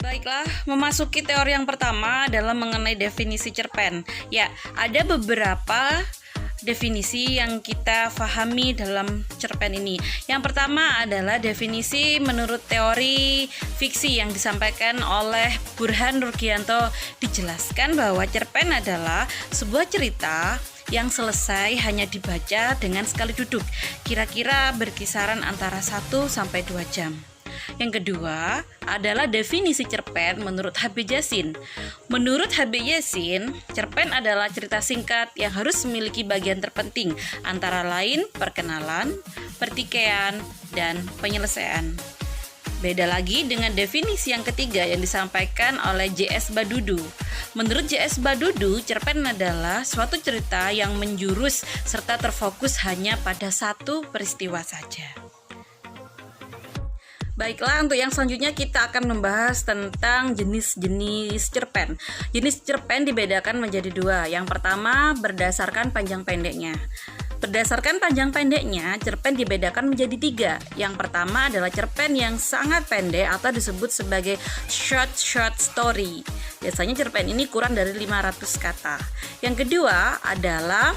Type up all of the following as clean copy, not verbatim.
Baiklah, memasuki teori yang pertama adalah mengenai definisi cerpen. Ya, ada beberapa definisi yang kita pahami dalam cerpen ini. Yang pertama adalah definisi menurut teori fiksi yang disampaikan oleh Burhan Rugianto. Dijelaskan bahwa cerpen adalah sebuah cerita yang selesai hanya dibaca dengan sekali duduk, kira-kira berkisaran antara 1 sampai 2 jam. Yang kedua adalah definisi cerpen menurut Habib Yasin. Menurut Habib Yasin, cerpen adalah cerita singkat yang harus memiliki bagian terpenting, antara lain perkenalan, pertikaian, dan penyelesaian. Beda lagi dengan definisi yang ketiga yang disampaikan oleh J.S. Badudu. Menurut J.S. Badudu, cerpen adalah suatu cerita yang menjurus serta terfokus hanya pada satu peristiwa saja. Baiklah, untuk yang selanjutnya kita akan membahas tentang jenis-jenis cerpen. Jenis cerpen dibedakan menjadi 2. Yang pertama, berdasarkan panjang pendeknya. Berdasarkan panjang pendeknya, cerpen dibedakan menjadi 3. Yang pertama adalah cerpen yang sangat pendek atau disebut sebagai short story. Biasanya cerpen ini kurang dari 500 kata. Yang kedua adalah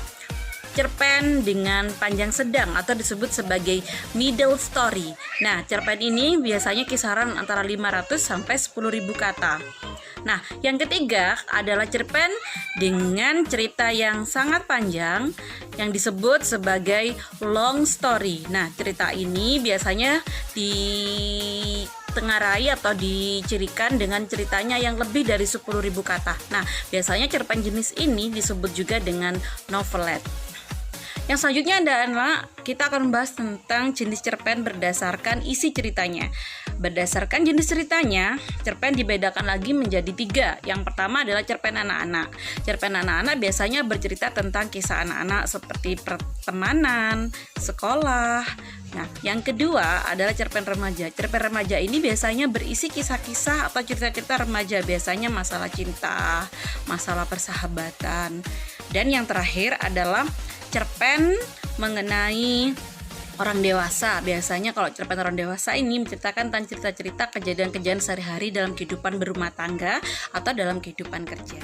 cerpen dengan panjang sedang atau disebut sebagai middle story. Nah, cerpen ini biasanya kisaran antara 500 sampai 10.000 kata. Nah, yang ketiga adalah cerpen dengan cerita yang sangat panjang yang disebut sebagai long story. Nah, cerita ini biasanya ditengarai atau dicirikan dengan ceritanya yang lebih dari 10.000 kata. Nah, biasanya cerpen jenis ini disebut juga dengan novelette. Yang selanjutnya adalah kita akan membahas tentang jenis cerpen berdasarkan isi ceritanya. Berdasarkan jenis ceritanya, cerpen dibedakan lagi menjadi 3. Yang pertama adalah cerpen anak-anak. Cerpen anak-anak biasanya bercerita tentang kisah anak-anak seperti pertemanan, sekolah. Nah, yang kedua adalah cerpen remaja. Cerpen remaja ini biasanya berisi kisah-kisah atau cerita-cerita remaja, biasanya masalah cinta, masalah persahabatan. Dan yang terakhir adalah cerpen mengenai orang dewasa. Biasanya kalau cerpen orang dewasa ini menceritakan tentang cerita-cerita kejadian-kejadian sehari-hari dalam kehidupan berumah tangga atau dalam kehidupan kerja.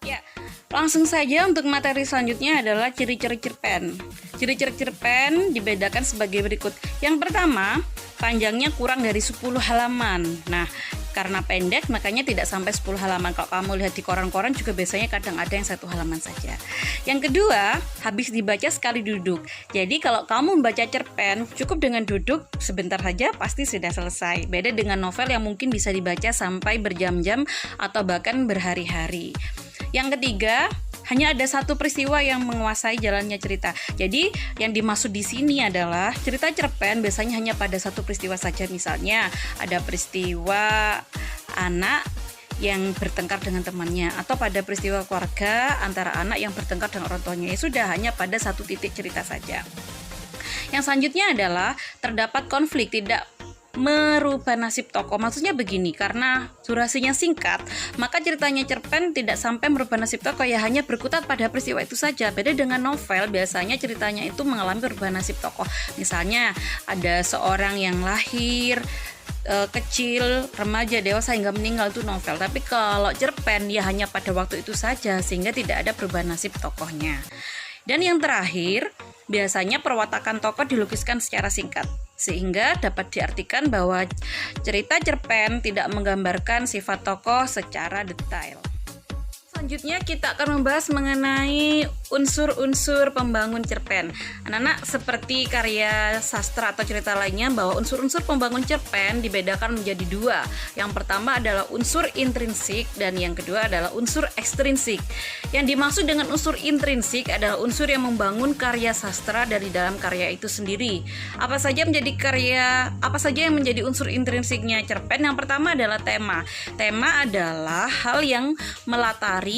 Ya, langsung saja untuk materi selanjutnya adalah ciri-ciri cerpen. Ciri-ciri cerpen dibedakan sebagai berikut. Yang pertama, panjangnya kurang dari 10 halaman. Nah, karena pendek makanya tidak sampai 10 halaman. Kalau kamu lihat di koran-koran juga biasanya kadang ada yang 1 halaman saja. Yang kedua, habis dibaca sekali duduk. Jadi kalau kamu membaca cerpen cukup dengan duduk sebentar saja pasti sudah selesai. Beda dengan novel yang mungkin bisa dibaca sampai berjam-jam atau bahkan berhari-hari. Yang ketiga, hanya ada satu peristiwa yang menguasai jalannya cerita. Jadi yang dimaksud di sini adalah cerita cerpen biasanya hanya pada satu peristiwa saja. Misalnya ada peristiwa anak yang bertengkar dengan temannya, atau pada peristiwa keluarga antara anak yang bertengkar dengan orang tuanya. Ya sudah, hanya pada satu titik cerita saja. Yang selanjutnya adalah terdapat konflik, tidak merubah nasib tokoh. Maksudnya begini, karena durasinya singkat, maka ceritanya cerpen tidak sampai merubah nasib tokoh, ya hanya berkutat pada peristiwa itu saja. Beda dengan novel, biasanya ceritanya itu mengalami perubahan nasib tokoh. Misalnya ada seorang yang lahir kecil, remaja, dewasa hingga meninggal, itu novel. Tapi kalau cerpen ya hanya pada waktu itu saja, sehingga tidak ada perubahan nasib tokohnya. Dan yang terakhir, biasanya perwatakan tokoh dilukiskan secara singkat, sehingga dapat diartikan bahwa cerita cerpen tidak menggambarkan sifat tokoh secara detail. Selanjutnya kita akan membahas mengenai unsur-unsur pembangun cerpen. Anak-anak, seperti karya sastra atau cerita lainnya, bahwa unsur-unsur pembangun cerpen dibedakan menjadi 2. Yang pertama adalah unsur intrinsik dan yang kedua adalah unsur ekstrinsik. Yang dimaksud dengan unsur intrinsik adalah unsur yang membangun karya sastra dari dalam karya itu sendiri. Apa saja yang menjadi unsur intrinsiknya cerpen? Yang pertama adalah tema. Tema adalah hal yang melatari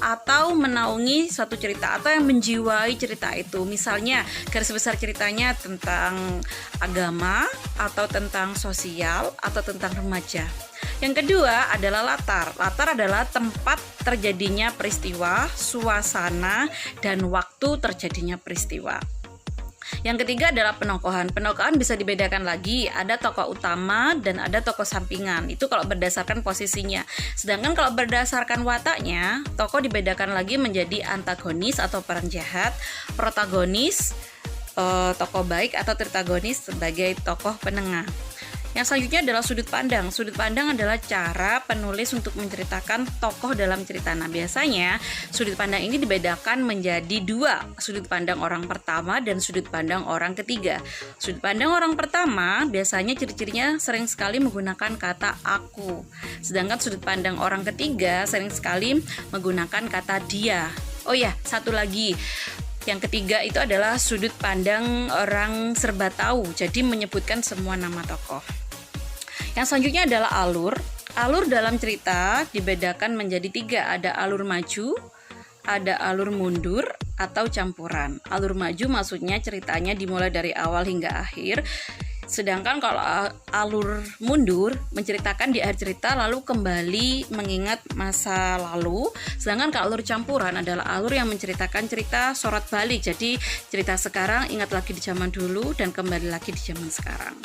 atau menaungi suatu cerita atau yang menjiwai cerita itu. Misalnya garis besar ceritanya tentang agama atau tentang sosial atau tentang remaja. Yang kedua adalah latar. Latar adalah tempat terjadinya peristiwa, suasana, dan waktu terjadinya peristiwa. Yang ketiga adalah penokohan. Penokohan bisa dibedakan lagi, ada tokoh utama dan ada tokoh sampingan. Itu kalau berdasarkan posisinya. Sedangkan kalau berdasarkan wataknya, tokoh dibedakan lagi menjadi antagonis atau peran jahat, protagonis, tokoh baik atau tritagonis sebagai tokoh penengah. Yang selanjutnya adalah sudut pandang. Sudut pandang adalah cara penulis untuk menceritakan tokoh dalam cerita. Nah, biasanya sudut pandang ini dibedakan menjadi dua, sudut pandang orang pertama dan sudut pandang orang ketiga. Sudut pandang orang pertama biasanya ciri-cirinya sering sekali menggunakan kata aku. Sedangkan sudut pandang orang ketiga sering sekali menggunakan kata dia. Oh ya, satu lagi. Yang ketiga itu adalah sudut pandang orang serba tahu, jadi menyebutkan semua nama tokoh. Yang selanjutnya adalah alur. Alur dalam cerita dibedakan menjadi tiga, ada alur maju, ada alur mundur, atau campuran. Alur maju maksudnya ceritanya dimulai dari awal hingga akhir. Sedangkan kalau alur mundur menceritakan di akhir cerita lalu kembali mengingat masa lalu. Sedangkan kalau alur campuran adalah alur yang menceritakan cerita sorot balik. Jadi cerita sekarang ingat lagi di zaman dulu dan kembali lagi di zaman sekarang.